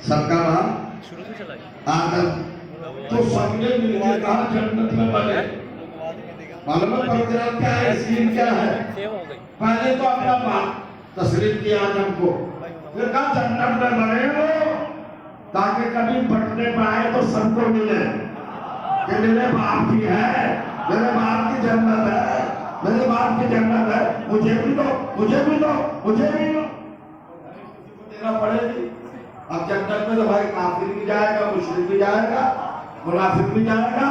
सबका नाम आदम। तो सबने मिलकर कहा जन्नत में बने। मालूम है प्रोग्राम क्या है, सीन क्या है? पहले तो अपना बाप तस्लीम किया आदम को, फिर कहा जन्नत में बने हो ताकि कभी बटने पाए तो सबको मिले कि मेरे बाप की है, मेरे बाप की जन्नत है, मेरे बाप की जन्नत है, मुझे भी दो, मुझे भी दो, मुझे भी दो, देना पड़ेगी। अब जन्नत में तो भाई काफिर भी जाएगा, मुश्रिक भी जाएगा, मुनाफिक भी जाएगा,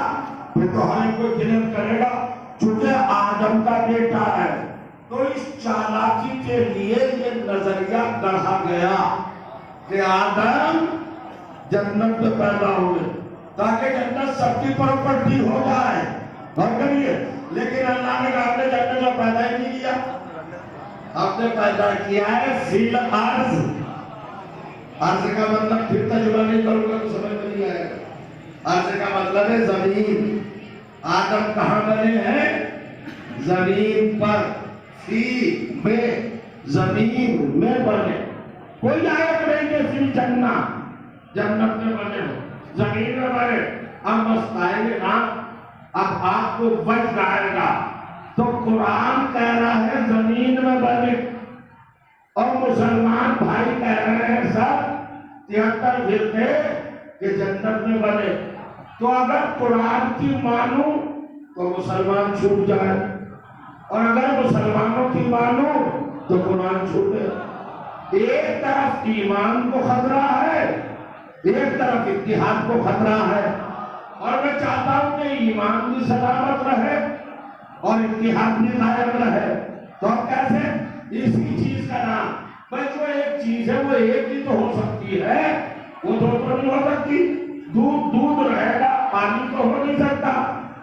फिर तो हर एक कोई गिनत करेगा चूंकि आदम का बेटा है। तो इस चालाकी के लिए ये नजरिया गढ़ा गया कि आदम जन्नत में पैदा हुए ताकि जन्नत सबकी प्रॉपर्टी हो जाए। और करिए, लेकिन अल्लाह ने आपने जन्नत में पैदा ही नहीं किया, आपने पैदा किया है फिल अर्ज। अर्ज का मतलब फिर तजुर्बा नहीं करूंगा तो समझ में नहीं आएगा। अर्ज का मतलब है जमीन। आदम कहाँ बने हैं? जमीन पर, फी में, जमीन में बने। कोई आयत नहीं है फिर जन्नत में बने हो, जमीन में बने। अब बस आएंगे ना, अब आपको बच जाएगा। तो कुरान कह रहा है जमीन में बने और मुसलमान भाई कह रहे हैं सब 73 फिरके कि जन्नत में बने। तो अगर कुरान की मानू तो मुसलमान छूट जाए और अगर मुसलमानों की मानू तो कुरान छूटे। एक तरफ ईमान को खतरा है, एक तरफ इत्तिहाद को खतरा है, और मैं चाहता हूं कि ईमान भी सलामत रहे और इत्तिहाद भी कायम रहे। तो कैसे? इसी चीज का नाम, भाई जो एक चीज है वो एक ही तो हो सकती है, वो दो तो नहीं हो सकती। दूध दूध रहेगा, पानी तो हो नहीं सकता,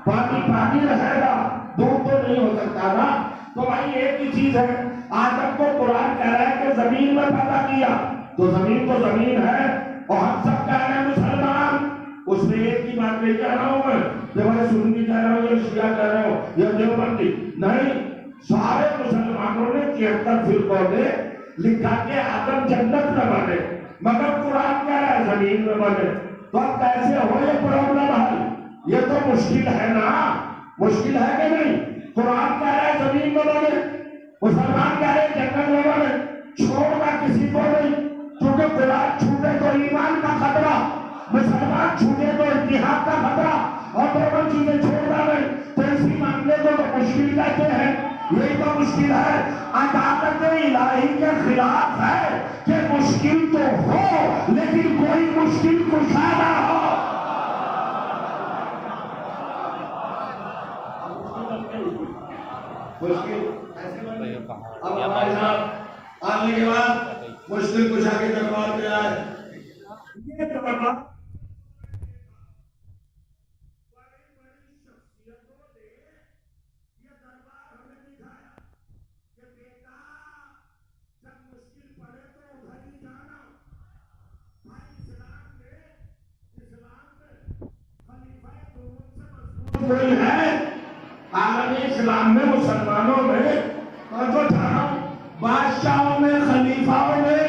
पानी पानी रहेगा, दूध तो नहीं हो सकता ना। तो भाई एक ही चीज है। आदम को कुरान कह रहा है कि जमीन में पैदा किया, तो जमीन है और हम सब कह रहे हैं मुसलमान। उसमें एक ही बात नहीं कह रहा हूं मैं, जब मैं सुन्नी कह रहा हूं या शिया कह रहा हूं या देवबंदी नहीं, सारे मुसलमानों ने 73 फिरकों ने लिखा कि आदम जन्नत में बने, मगर कुरान कह रहा है जमीन में बने। तो अब कैसे हो ये प्रॉब्लम हल? ये तो मुश्किल है ना, मुश्किल है कि नहीं? कुरान कह रहा है जमीन में बने, मुसलमान कह रहे हैं जन्नत में बने। छोड़ना किसी को नहीं, क्योंकि कुरान छूटे तो ईमान का खतरा, मुसलमान छूटे तो इतिहाद का खतरा, और दोनों चीजें छोड़ना नहीं। तो इसी मामले को तो मुश्किल कहते हैं। यही तो मुश्किल है, अदालत इलाही के खिलाफ है कि मुश्किल तो हो लेकिन कोई मुश्किल कुशा ना हो। मुश्किल अब हमारे साथ आने के बाद मुश्किल कुशा के दरबार में आए। ये दरबार कोई है आलमी इस्लाम में, मुसलमानों में, और जो बादशाहों में, खलीफाओं में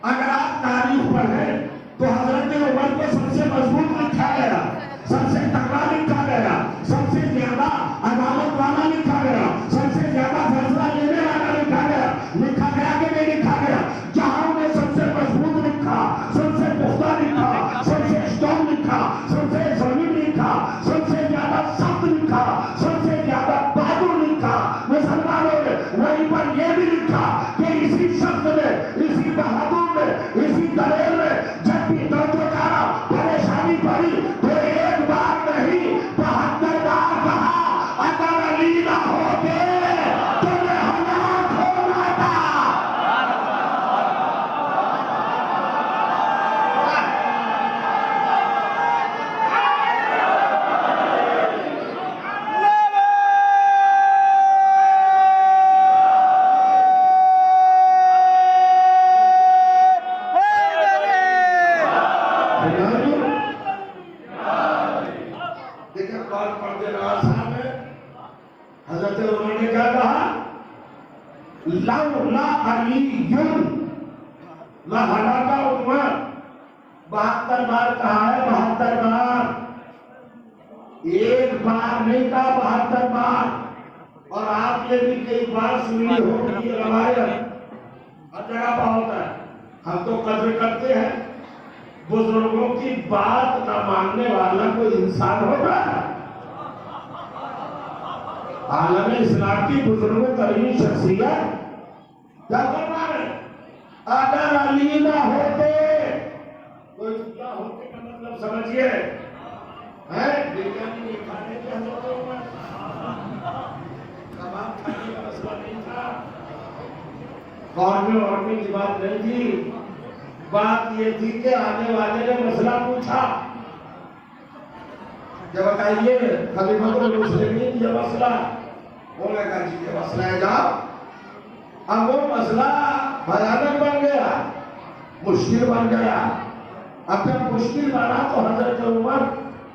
अगर आप तारीख पढ़ें तो हजरत उमर को सबसे मजबूत लिखा गया, सबसे तगड़ा लिखा गया, सबसे ज्यादा अदालत वाला लिखा गया, सबसे ज्यादा फैसला लेने वाला लिखा गया। लिखा गया कि नहीं लिखा गया? जहां में सबसे मजबूत लिखा, सबसे पुख्ता लिखा, सबसे स्ट्रॉन्ग लिखा, सबसे जमीन लिखा, सबसे ज्यादा सख्त लिखा, सबसे ज्यादा बहादुर लिखा मुसलमानों ने। वहीं पर यह भी लिखा कि इसी शख्स ने, इसी बहादुर ने, इसी दलेर ने जब भी दर्दों परेशानी पड़ी तो एक बार नहीं 72 बार कहा, अगर अली ना होते तो मैं हलाक हो जाता। हजरत उमर ने क्या कहा? लौला अलीयुन लहलाका उमर, 72 बार कहा है, 72 बार, एक बार नहीं कहा, 72 बार। और आप ये भी कई बार सुनी होगी रवायत, हर जगह पर होता है। हम तो कद्र करते हैं, बुजुर्गों की बात न मानने वाला कोई इंसान होता है? आलम इस्लाम की बुजुर्गों तरीन शख्सियत क्या करना है? अगर अली ना होते, कोई क्या होते का मतलब समझिए, है बिरयानी नहीं खाने के हजरतों में, कबाब खाने का मसला नहीं था, कौन में की बात नहीं थी। बात ये थी कि आने वाले ने मसला पूछा, जब बताइए खलीफतुल मुस्लिमीन ये मसला, बोलेगा जी ये मसला है, जाओ। अब वो मसला भयानक बन गया, मुश्किल बन गया। अब जब मुश्किल बना तो हजरत उमर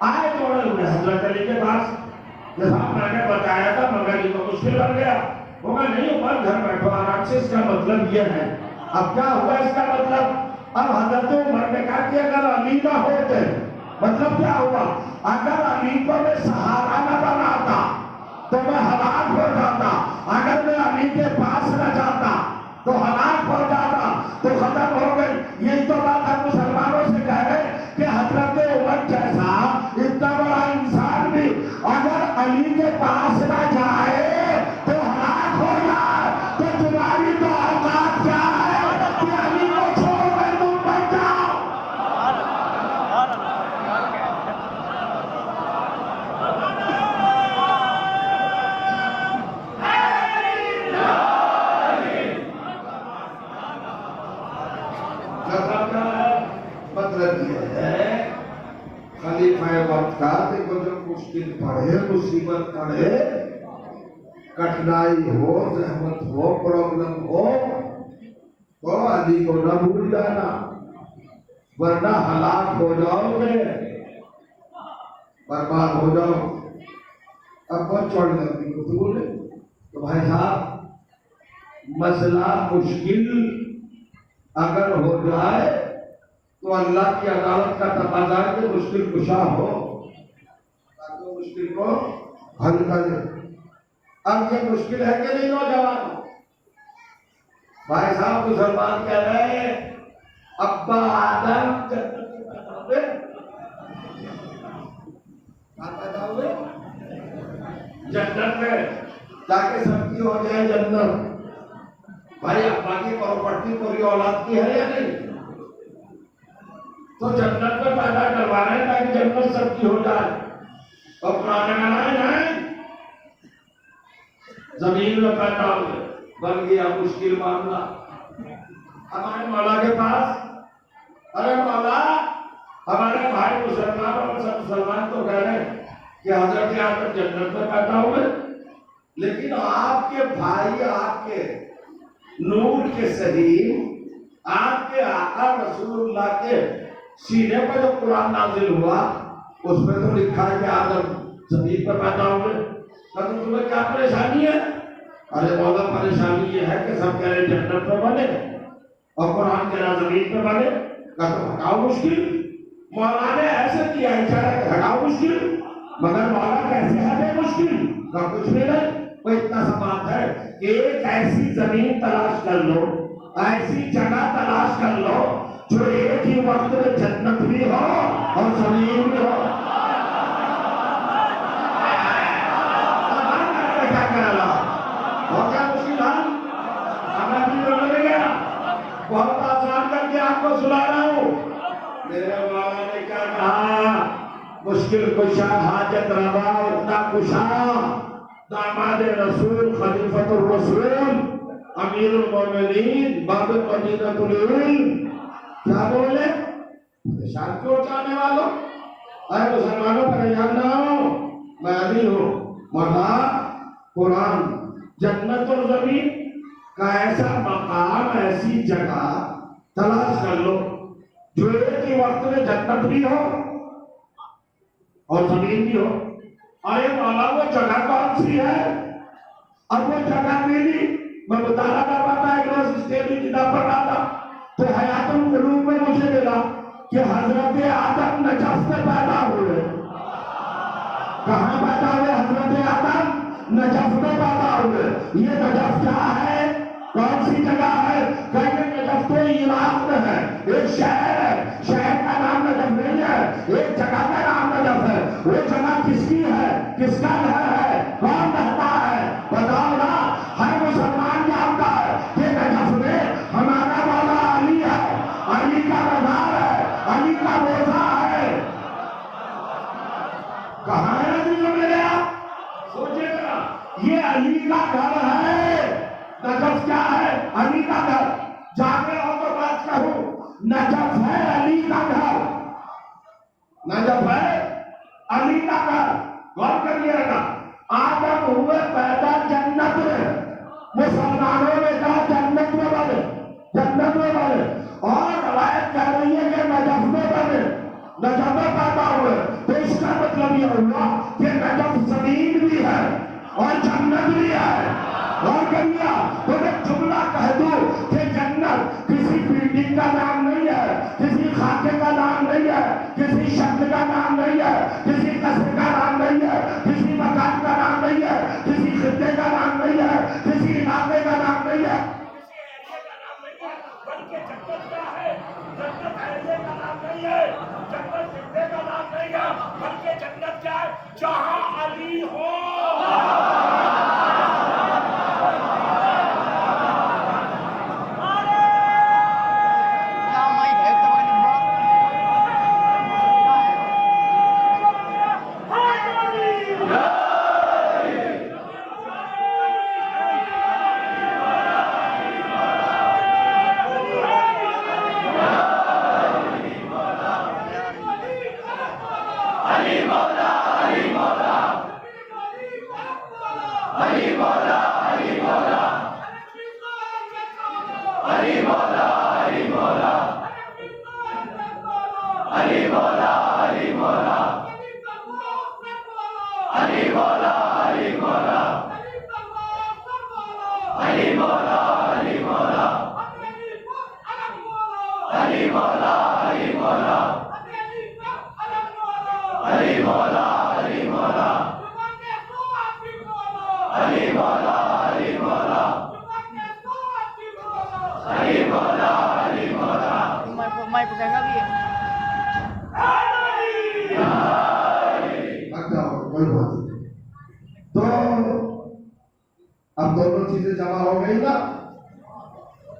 आए दौड़े हुए हजरत अली के पास, जैसा मैंने बताया था, मगर ये तो मुश्किल बन गया। होगा नहीं उमर, घर बैठो आराम से, इसका मतलब ये है। अब क्या हुआ इसका मतलब? अब हजरत उमर ने कहा कि अगर अली ना होते, मतलब क्या हुआ? अगर अली को मैं सहारा न बनाता तो मैं हलाक हो जाता, अगर मैं अली के पास न जाता तो हलाक हो जाता, तो खत्म हो गई। यही तो बात हम मुसलमानों से कह रहे कि हजरत उमर जैसा इतना बड़ा इंसान भी अगर अली के पास न जाए तो हलाक हो जाए, तो तुम्हारी तो औकात क्या है कि अली को छोड़कर तुम बच जाओ? मतलब ये है खलीफा वक्त का, देखो जब मुश्किल पड़े, मुसीबत पड़े, कठिनाई हो, जहमत हो, प्रॉब्लम हो, तो अली को न भूल जाना, वरना हलाक हो जाओगे, बर्बाद हो जाओ। अब बहुत चौड़ी लंबी गुफ्तगू है, तो भाई साहब मसला मुश्किल अगर हो जाए तो अल्लाह की अदालत का तकाजा है कि मुश्किल कुशा हो, ताकि मुश्किल को हल करे। अब ये मुश्किल है कि नहीं नौजवान? भाई साहब मुसलमान कह रहे हैं अब्बा आदम पैदा हुए जन्नत में, ताकि सबकी हो जाए जन्नत। भाई अब्बा की प्रॉपर्टी पूरी औलाद की है या नहीं? तो जन्नत में पैदा करवा रहे हैं ताकि जन्नत सबकी हो जाए। और पुराने गाना है जमीन में पैदा हुए, बन गया मुश्किल मामला। हमारे मौला के पास, अरे मौला हमारे भाई मुसलमान और सब मुसलमान तो कह रहे हैं कि हजरत आदम जन्नत में पैदा हुए, लेकिन आपके भाई, आपके नूर के शरीर, आपके आका रसूलुल्लाह के सीने पर जो कुरान नाजिल हुआ उसमें तो लिखा है कि आदम जमीन पर पैदा हुए। तो तुम्हें क्या परेशानी है? अरे मौला परेशानी ये है कि सब कह रहे जन्नत पर बने और कुरान कह रहा जमीन पर बने, का तो हटाओ मुश्किल। मौला ने ऐसे किया है हटाओ मुश्किल, मगर मौला कैसे हटे मुश्किल का? कुछ भी नहीं। वो इतना सा बात है कि एक ऐसी जमीन तलाश कर लो, ऐसी जगह तलाश कर लो जो एक ही वक्त में जन्नत भी हो और जमीन भी हो। क्या करा और क्या मुश्किल है? हमें भी तो लग गया, बहुत आसान करके आपको सुना रहा हूँ। मेरे मौला ने क्या कहा? मुश्किल कुशा हाजत रवा उतना कुशा, दामाद रसूल खलीफतुर रसूल अमीरुल मोमिनीन बाबुल मदीनतुल उल। क्या बोले? परेशान क्यों जाने वालों? अरे मुसलमानों परेशान ना हो, मैं अली हूँ। मौला कुरान जन्नत और जमीन का ऐसा मकाम, ऐसी जगह तलाश कर लो जो एक ही वक्त में जन्नत भी हो और जमीन भी हो। अरे मौला वो जगह कौन सी है? अब वो जगह मिली, मैं बता रहा था, एक रोज स्टेट की किताब पढ़ रहा था तो हयातुल कुलूब में मुझे मिला कि हजरत आदम नजफ से पैदा हुए। कहां पैदा हुए? हजरत आदम नजफ में पैदा हुए। ये नजफ क्या है? कौन सी जगह है? कहीं नजफ तो इराक में है, एक शहर है, शहर का नाम नजफ नहीं है, एक जगह का नाम नजफ है। वो जगह किसकी है? किसका घर है? कौन रहता है? बताओ ना। हर मुसलमान जानता है कि नजफ में हमारा मौला अली है, अली का मज़ार है, अली का रोजा है। कहां है अली मेरे? आप सोचिएगा, ये अली का घर है। नजफ क्या है? अली का घर। जाने हो तो बात कहूं, नजफ है अली का घर, नजफ है अली का घर। गौर करिएगा, आदम हुए पैदा जन्नत में, मुसलमानों ने कहा जन्नत में बने, जन्नत में बने, और रवायत कह रही है कि नजफ में बने, नजफ में पैदा हुए। तो इसका मतलब यह हुआ कि नजफ जमीन भी है और जन्नत भी है। और करिया तो एक जुमला कह दो कि जन्नत किसी बिल्डिंग का नाम नहीं है, किसी खाके का नाम नहीं है, किसी शब्द का नाम नहीं है, किसी कस्बे का नाम नहीं है, किसी मकान का नाम नहीं है, किसी खित्ते का नाम नहीं है, किसी इलाके का नाम नहीं है, किसी एरिया का नाम नहीं है, बल्कि जन्नत क्या है? जन्नत एरिया का नाम नहीं है, जन्नत खित्ते का नाम नहीं है, बल्कि जन्नत क्या है? जहां अली हो। May pegang lagi. तो अब दोनों चीजें जमा हो गई ना।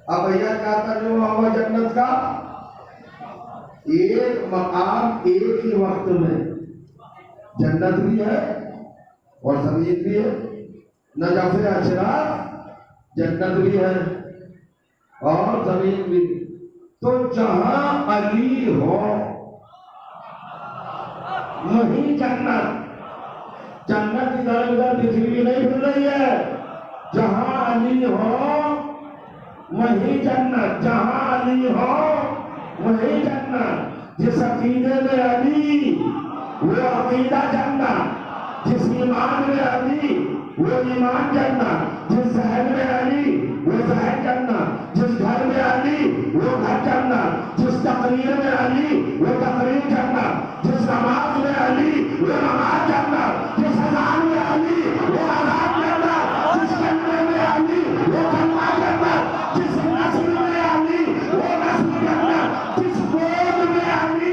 अब भैया क्या तर्जुमा हुआ जन्नत का? एक मकाम एक ही वक्त में, जन्नत भी है और जमीन भी है। नजफ़े अशराफ जन्नत भी है और जमीन भी। तो जहां अली हो वही जन्नत। जन्नत इधर उधर पृथ्वी नहीं मिल रही है। जहां अली हो वही जन्नत, जहां अली हो वही जन्नत। जिस अकीदे में अली वो अकीदा जन्नत, जिस ईमान में अली वो ईमान जन्नत, जिस जहन में अली वो जहन जन्नत, जिस घर में अली वो घर जन्नत, जिस तकरीर में अली वो तकरीर जन्नत, जिस नमाज में अली वो नमाज जन्नत, जिस अज़ान में अली वो अज़ान जन्नत, जिस कलमे में अली वो कलमा जन्नत, जिस नस्ल में अली वो नस्ल जन्नत, जिस गोद में अली।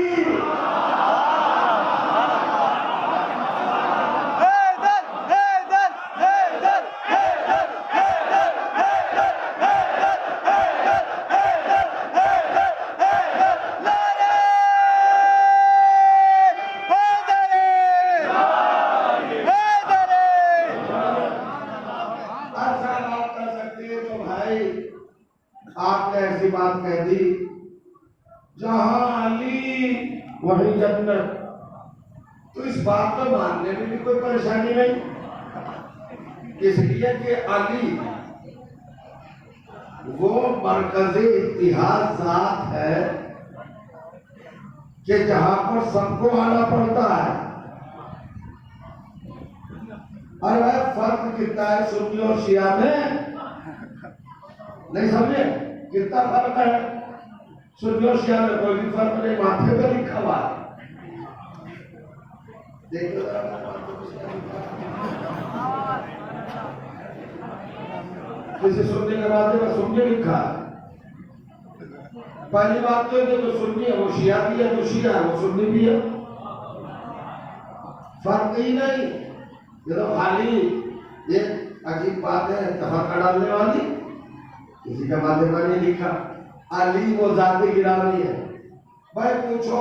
आपने ऐसी बात कह दी, जहां अली वही जन्नत। तो इस बात को मानने में भी कोई परेशानी नहीं, इसलिए कि अली वो मरकजी इत्तिहाद ज़ात है कि जहां पर सबको आना पड़ता है। और वह फर्क कितना है सुन्नी और शिया में, नहीं समझे? कितना फर्क है? सुन्नी और शिया में कोई भी फर्क नहीं, माथे देखो किसी सुनने के बाद में सुनने लिखा। पहली बात तो है कि जो सुन्नी है वो शिया भी है, जो शिया है वो सुन्नी भी है, फर्क ही नहीं। ये तो खाली एक अजीब बात है तफरका डालने वाली। किसी के बारे में नहीं लिखा अली वो जाति गिरानी है। भाई पूछो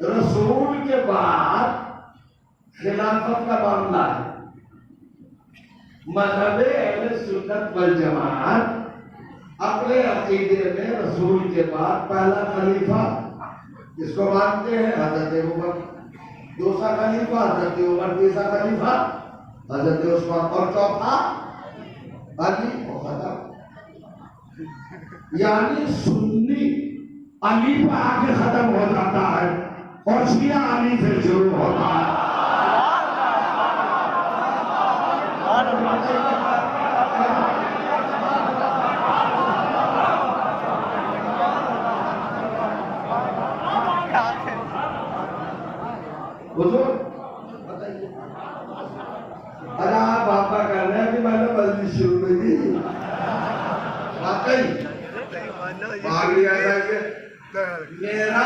रसूल के बाद खिलाफत का मामला है, मज़हब अहले सुन्नत वल जमात अपने अकीदे में रसूल के बाद पहला खलीफा इसको मानते हैं हजरत उमर, दूसरा खलीफा हजरत उमर, तीसरा खलीफा हजरत उस्मान और चौथा अली। यानी सुन्नी अली पर आके खत्म हो जाता है और शिया अली से शुरू होता है। बताइए अरे आप बापा कर रहे हैं कि मैंने बल्दी शुरू में दी वाकई मेरा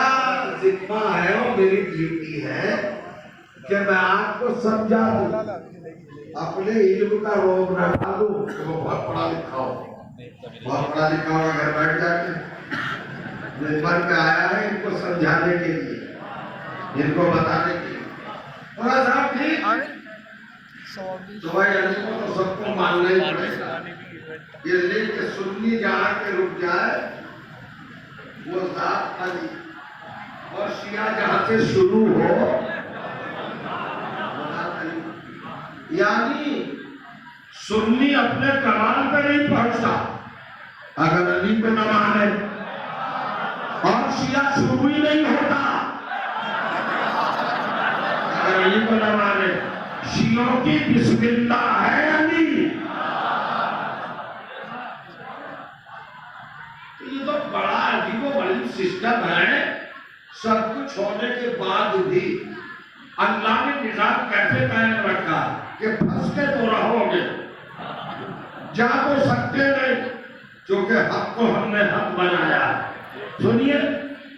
जिम्मा है और मेरी ड्यूटी है कि मैं आपको समझा दूं, अपने इल्म का रोग न डालूं। वो बहुत पढ़ा लिखा हो, बहुत पढ़ा लिखा हो, घर बैठ जाके मिंबर पे आया है इनको समझाने के लिए, इनको बताने के लिए। थोड़ा सा ठीक तो भाई तो सबको मानना ही पड़ेगा। ये लेके सुन्नी जहाँ के रुक जाए वो जात अली और शिया जहाँ से शुरू हो यानी सुन्नी अपने कमाल पे नहीं पहुंचता अगर अली को न माने, और शिया शुरू ही नहीं होता अगर अली को न माने। शियों की बिस्मिल्लाह है अली। ये तो बड़ा अजीबोगरीब सिस्टम है। सब कुछ होने के बाद भी अल्लाह ने निजाम कैसे कायम रखा कि फंस के तो रहोगे, जा तो सकते नहीं, क्योंकि हक को हमने हक बनाया। सुनिए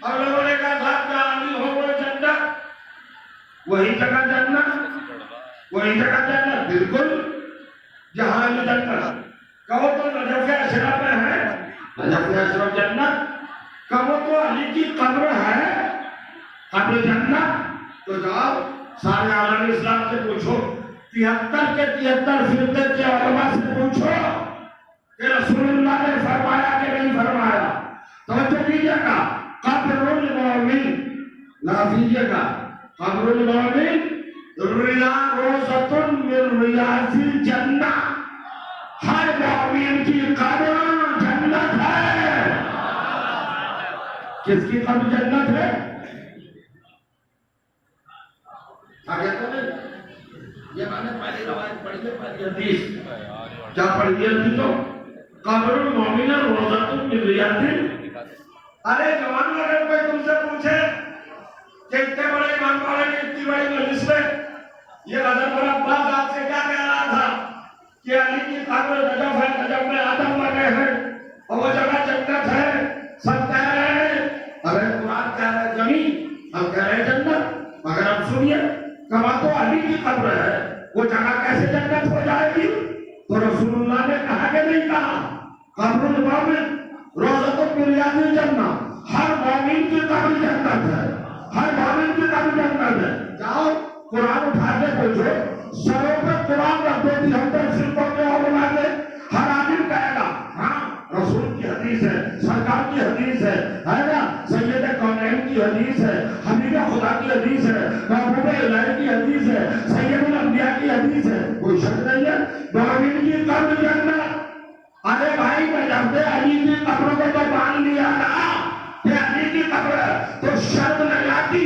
और लोगों ने कहा साहब जहाँ अली हो वो जन्नत, वही जगह जन्नत, वही जगह जन्नत। बिल्कुल जहाँ अली जन्नत कहो तो नजफ अशरफ में है, नजफ अशरफ जन्नत। कहो तो अली की कब्र है, कब्र जन्नत। तो जाओ सारे आलम इस्लाम से पूछो, 73 के 73 फिरके के उलमा से पूछो कि रसूलुल्लाह ने फरमाया कि नहीं फरमाया। तो कीजिएगा कब्रुल मोमिन ना कीजिएगा, कब्रुल मोमिन रियाज़तुन मिन रियाज़िल जन्नह, हर मोमिन की कब्र जन्नत है। किसकी कब्र जन्नत है? आगे तो नहीं, ये मैंने पहली रवायत पढ़ी है, पहली हदीस क्या पढ़ी है थी तो कब्रुल मोमिन रोज़तुन मिन रियाज़िल। अरे जवान अगर कोई तुमसे पूछे कि इतने बड़े इमाम वाले की इतनी बड़ी मजलिस में ये हज़रत अब्बास आपसे क्या कह रहा था कि अली की कब्र नजफ है, नजफ में आदम लगे हैं और वो जगह जन्नत है। सब कह रहे हैं, अरे कुरान कह रहे जमीन, हम कह रहे जन्नत। मगर अब सुनिए, कमा तो अली की कब्र है, वो जगह कैसे जन्नत हो जाएगी? तो रसूलुल्लाह ने कहा कि नहीं कहा कब्रुल मोमिन रोज़तुन मिन रियाज़िल जन्नह, हर मोमिन की कब्र जन्नत है, हर मोमिन की कब्र जन्नत है। जाओ कुरान उठा के पूछो, सरों पर कुरान रख दो 73 फिरकों के उलमा के, हर आदमी कहेगा हाँ रसूल की हदीस है, सरकार की हदीस है ना, सैयद कौनैन की हदीस है, हबीब खुदा की हदीस है, महबूब इलाही की हदीस है, सैयदुल अंबिया की हदीस है। कोई शक नहीं है मोमिन की कब्र जन्नत। अरे भाई जब से अली की कब्र को तो मान लिया ना कि अली की कब्र, तो शर्म नहीं आती,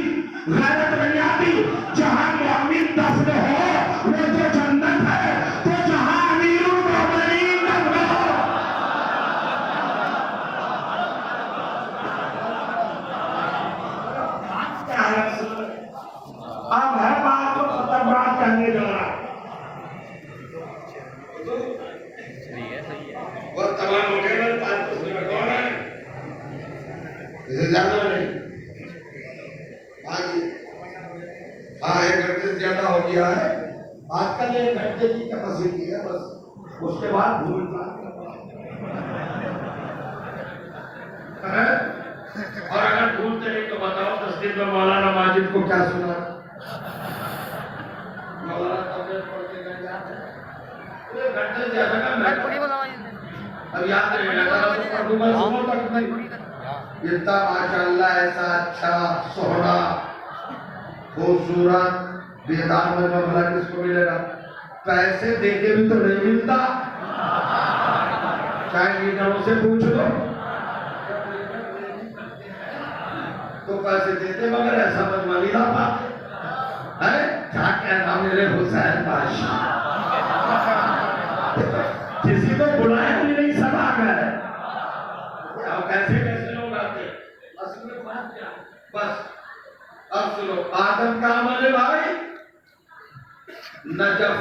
गैरत नहीं आती। जहां मोमिन दफन हो वो तो जन्नत है, तो जहां अमीरुल मोमिनीन दफन हो। अब है बात हो गया है। आजकल 1 घंटे की कैपेसिटी है बस, उसके बाद भूलना है। और अगर भूलते नहीं तो बताओ 10 दिन में मौलाना माजिद को क्या सुना? मौलाना तबीयत पढ़ते गए याद है 1 घंटे से ज्यादा का अब याद रहेगा सुबह तक नहीं। इतना माशाअल्लाह ऐसा अच्छा सोहना खूबसूरत बेदार में भला किसको मिलेगा? पैसे देके भी तो नहीं मिलता। चाहे लीडरों से पूछ लो तो पैसे देते मगर ऐसा मनमानी ना पाते है। क्या कहना मेरे हुसैन बादशाह, किसी को बुलाया भी नहीं, सब आ गए। कैसे कैसे लोग आते असल में बात क्या? बस अब सुनो, आदम का अमल है भाई, नजफ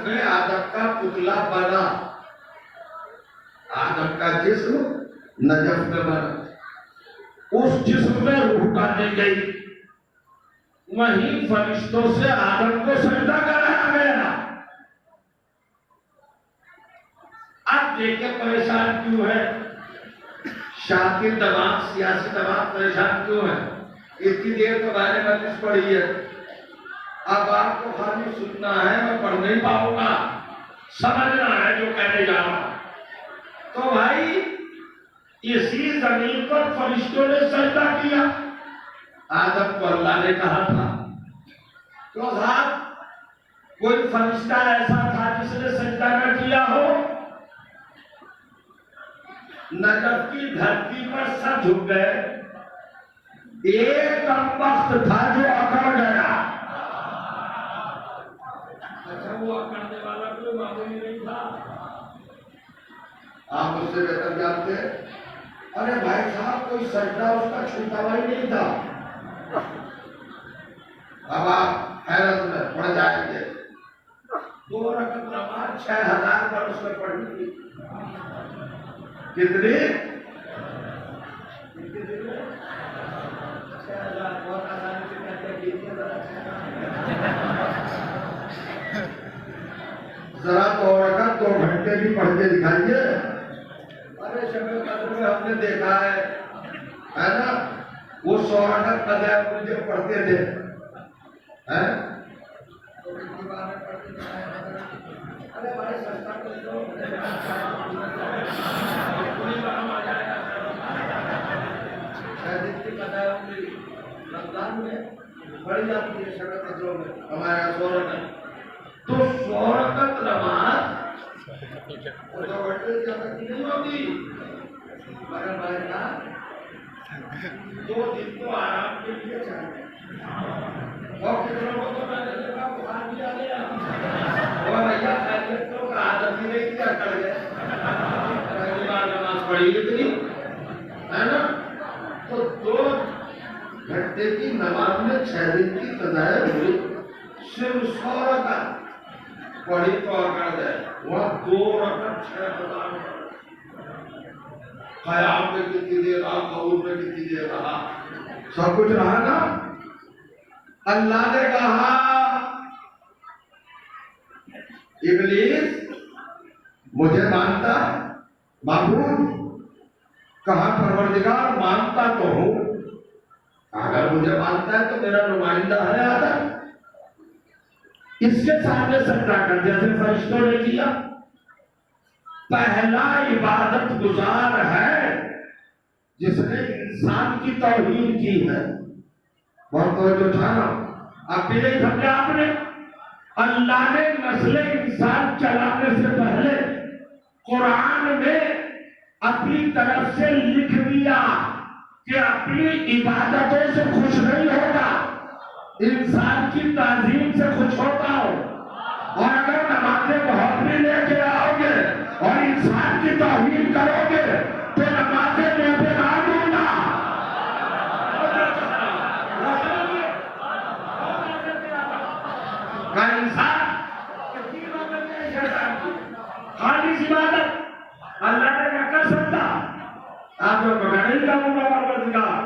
में आदम का पुतला बना, आदम का जिस्म नजफ में बना। उस जिस्म में रूह डाली गई, वहीं फरिश्तों से आदम को सजदा कराया गया। अब देखे परेशान क्यों है? शातिर दमाग, सियासी दमाग परेशान क्यों है? इतनी देर तो मैंने मजलिस पढ़ी है, अब आपको खाली सुनना है, मैं पढ़ नहीं पाऊंगा, समझना है जो कहने जा रहा। तो भाई इसी जमीन पर फरिश्तों ने सजदा किया, आदम को अल्लाह ने कहा था। तो साहब कोई फरिश्ता ऐसा था जिसने सजदा न किया हो? नजफ की धरती पर सब झुक गए, एक वक्त था जो अकड़ गया। अच्छा वो अकड़ने वाला कोई मामूली नहीं था, आप मुझसे बेहतर जानते हैं। अरे भाई साहब कोई सजदा उसका छूटा हुआ ही नहीं था। अब आप हैरत में पड़ जाएंगे, 2 रकअत नमाज 6000 वर्ष में पढ़ी थी। कितने? 6000। बहुत आसानी से कहते हैं जरा 2 रकअत 2 घंटे की पढ़ के दिखाइए। अरे शब कद्र में हमने देखा है ना, वो 100 रकअत कज़ा मुझे पढ़ते थे, हैं? अरे भाई सस्ता रमजान में बढ़ जाती है शब कद्रों में हमारे यहाँ 100 रकअत। तो 100 रकअत नमाज नहीं होती, मगर भाई ना 2 दिन तो आराम के लिए चाहिए। और कितनों को तो मैंने देखा बुखार भी आ गया, और भैया खैरियतों का आदत ही नहीं किया, कर गए पहली बार नमाज पढ़ी इतनी है ना। तो 2 घंटे की नमाज में 6 दिन की कज़ाए हुई, सिर्फ 100 रकअत पढ़ी तो अकड़ गए। वह 2 रकअत 6000 क़याम में कितनी देर रहा, कबूल में कितनी देर रहा, सब कुछ रहा ना। अल्लाह ने कहा इब्लीस मुझे मानता माबूद, कहा परवरदिगार मानता तो हूं, अगर मुझे मानता है तो मेरा नुमाइंदा है आदम, इसके सामने सजदा कर जैसे फरिश्तों ने किया। पहला इबादत गुजार है जिसने इंसान की तौहीन की है। बहुत तवज्जो उठाना, आप भी नहीं समझा आपने। अल्लाह ने नस्ल इंसान चलाने से पहले कुरान में अपनी तरफ से लिख दिया कि अपनी इबादतों से खुश नहीं होगा, इंसान की ताजीम से खुश होता हो। और अगर नमाजें बहुत भी लेके आओगे और इंसान की तौहीन करोगे तो नमाजें मुंह पे ना दूंगा। इंसान खाली इबादत अल्लाह ने क्या कर सकता? आप जो बगैर ही जाऊंगा परवरदिगार,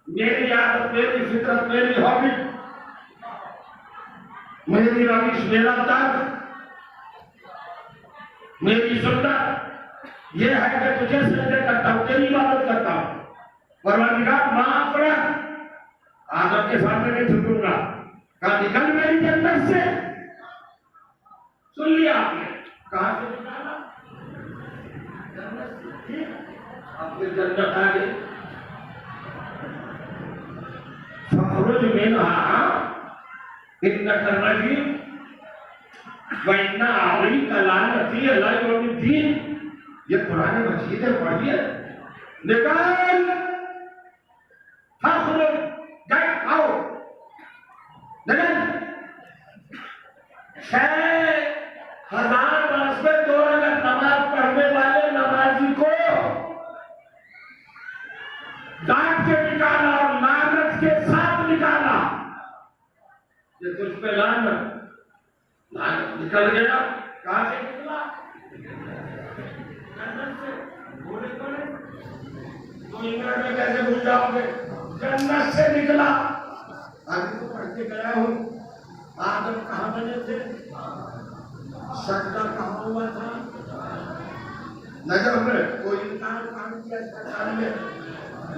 मेरी आदत, मेरी फितरत, मेरी हॉबी, मेरी रविश, मेरा तर्क, मेरी सुन्नत ये है कि तुझे सजदे करता हूं, तेरी इबादत करता हूं। परवरदिगार माफ रख, आदम के सामने नहीं झुकूंगा। कहा निकल मेरी जन्नत से। सुन लिया आपने, कहां से निकाला? जन्नत से। आपके जन्नत आ गई। फखरुज मिनहा इन्नका रजीम व इन्ना अलैका लानती अला यौमिद्दीन। ये कुरान मजीद है, पढ़िए। निकल, फखरुज, गेट आउट, निकल। 6,000 वर्ष में 2 रकात नमाज पढ़ने वाले नमाजी को डांट के निकाला और लानत के साथ निकाला। ये तुझ पे लानत निकल गया। कहां से निकला? जन्नत से। भूले पड़े तो इंग्लैंड में कैसे भूल जाओगे? जन्नत से निकला। अभी तो पढ़ के गया हूं। आदम कहां बने थे? सजदा कहां हुआ था? नजर में। कोई इंसान काम किया शैतान ने?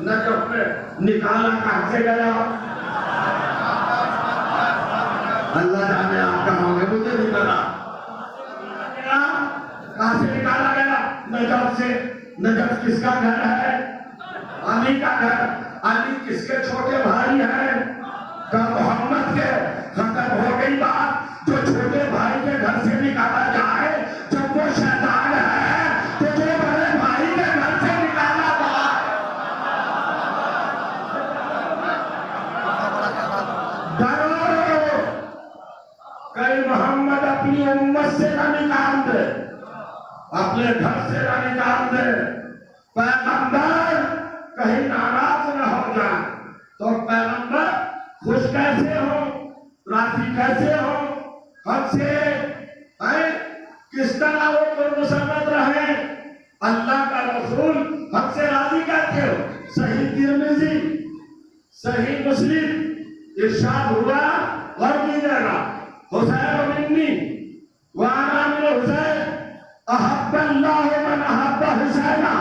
नजर में। निकाला कहां से गया? अल्लाह जाने आप कहां होंगे, मुझे नहीं पता। कहां से निकाला गया? नजफ से। नजफ किसका घर है? अली का घर। अली किसके छोटे भाई हैं? का मोहम्मद के। खत्म हो गई बात। जो छोटे भाई के घर से निकाला जाए, जब वो शैतान है तो जो बड़े भाई के घर से निकाला जाए। डरो, कहीं मोहम्मद अपनी उम्मत से न निकाल दे, अपने घर से न निकाल दे। पैगंबर कहीं नाराज न हो जाए। तो पैगंबर खुश कैसे हो, राजी कैसे हो हमसे? किस तरह वो पुरमुसरत रहे? अल्लाह का रसूल हमसे राजी करते हो। सही तिरमिज़ी, सही मुस्लिम इरशाद हुआ और कीजिएगा। हुसैन मिन्नी व अना मिन हुसैन अहब्बल्लाहु मन अहब्ब हुसैना।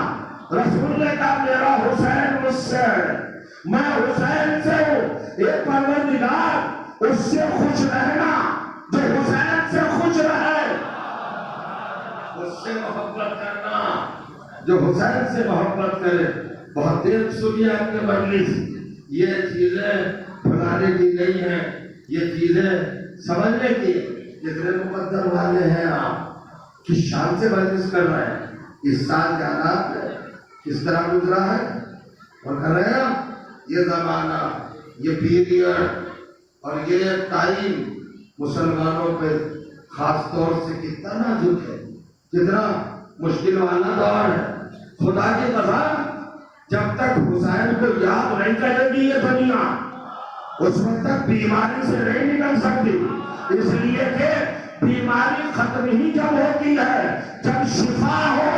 रसूल ने कहा मेरा हुसैन मुझसे, मैं हुसैन से हूं। ये परवरदिगार उससे खुश रहना जो हुसैन से खुश रहे, उससे मोहब्बत करना जो हुसैन से मोहब्बत करे। बहुत देर सुनिए आपके मजलिस। ये चीजें भुलाने की नहीं है, ये चीजें समझने की। कितने मुकद्दर वाले हैं आप, किस शान से मजलिस कर रहे हैं। इस साल जाना किस तरह गुजरा है और कर रहे हैं। ये जमाना, ये पीरियड और ये टाइम मुसलमानों पे खास तौर से कितना नाजुक है, कितना मुश्किल वाला दौर है। खुदा की कसम, जब तक हुसैन को याद नहीं करेगी ये दुनिया, उस वक्त तक बीमारी से नहीं निकल सकती। इसलिए कि बीमारी खत्म ही जब होती है जब शिफा हो,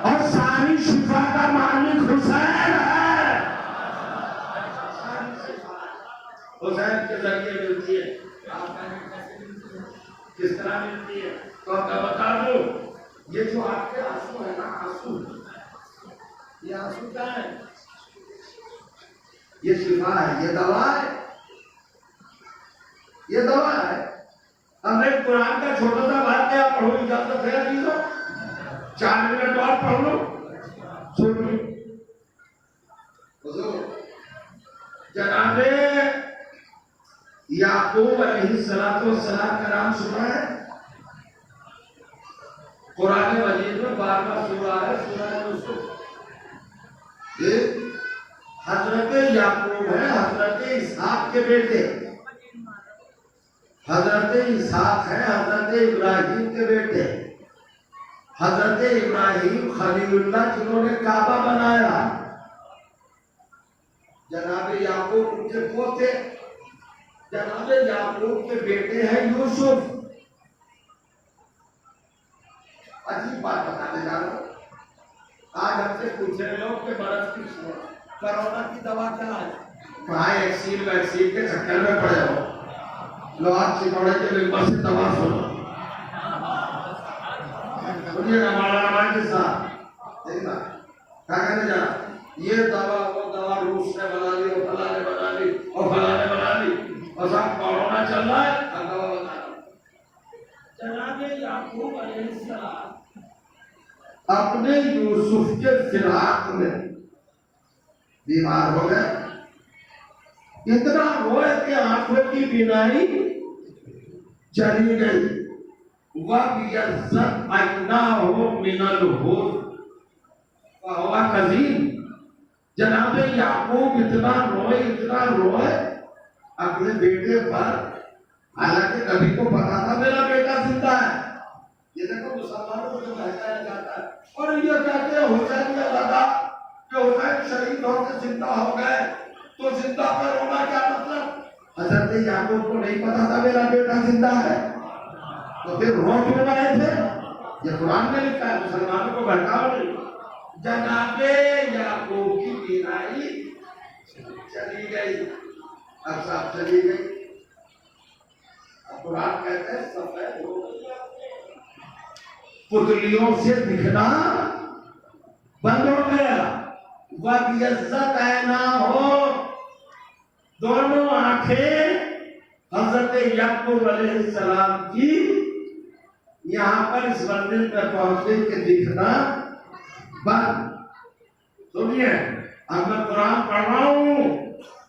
और सारी शिफा का मालिक हुसैन है। हुसैन के जरिए मिलती है। किस तरह मिलती है? तो मैं बता दूं, ये जो आपके आंसू है ना, आंसू, ये आंसू क्या है? ये शिफा है, ये दवा है, ये दवा है। अब मैं कुरान का छोटा सा वाक्य पढ़ू, इजाजत है अजीजों? 4 मिनट और पढ़ लो। सुन, जनाबे याकूब अलैहिस्सलातु वस्सलाम का नाम सुना है? कुरान मजीद में 12वां सूरा है, सूरा यूसुफ। ये हजरत याकूब है, हजरत इसहाक के बेटे। हजरत इसहाक है हजरत इब्राहिम के बेटे। हजरत इब्राहिम खलीलुल्लाह जिन्होंने काबा बनाया, जनाबे याकूब उनके पोते, जनाबे याकूब के बेटे हैं यूसुफ। अजीब बात बताने जा रहा हूं। आज हमसे पूछे लोग कि बरस की कोरोना की दवा क्या है? कहाँ वैक्सीन के चक्कर में पड़े हो? लो आप चिकौड़े के मेंबर से दवा सुनो। सुनिए हमारा रामायण के साथ देखना क्या कहने जा रहा, ये दवा वो दवा रूस ने बना ली, वो फलाने बना ली, और फलाने बना ली, और सब कोरोना चल रहा है और दवा बना ली। जनाबे याकूब अलैहिस्सलाम अपने यूसुफ के फिराक में बीमार हो गए, इतना रोए कि आंखों की बीनाई चली गई। जनाबे याकूब इतना रोए अपने बेटे पर, हालांकि कभी को पता था मेरा बेटा जिंदा है। ये देखो मुसलमानों को जो बहकाया जाता है, और ये कहते हुसैन ने लगा कि हुसैन शहीद होकर जिंदा हो गए तो जिंदा पर होना क्या मतलब? हजरत याकूब को नहीं पता था मेरा बेटा जिंदा है, तो फिर रो क्यों रहे थे? ये कुरान में लिखा है, मुसलमानों को भड़काओ नहीं। जनाबे याकूब की बीमारी चली गई, अब साफ चली गई। कुरान कहते हैं सफेद हो गई, पुतलियों से दिखना बंद हो गया। वह इज्जत ऐना हो, दोनों आंखें हजरत याकूब अलैहिस्सलाम की यहाँ पर इस मंदिर में पहुंचने के दिखना बंद। सुनिए, अब मैं कुरान पढ़ रहा हूं,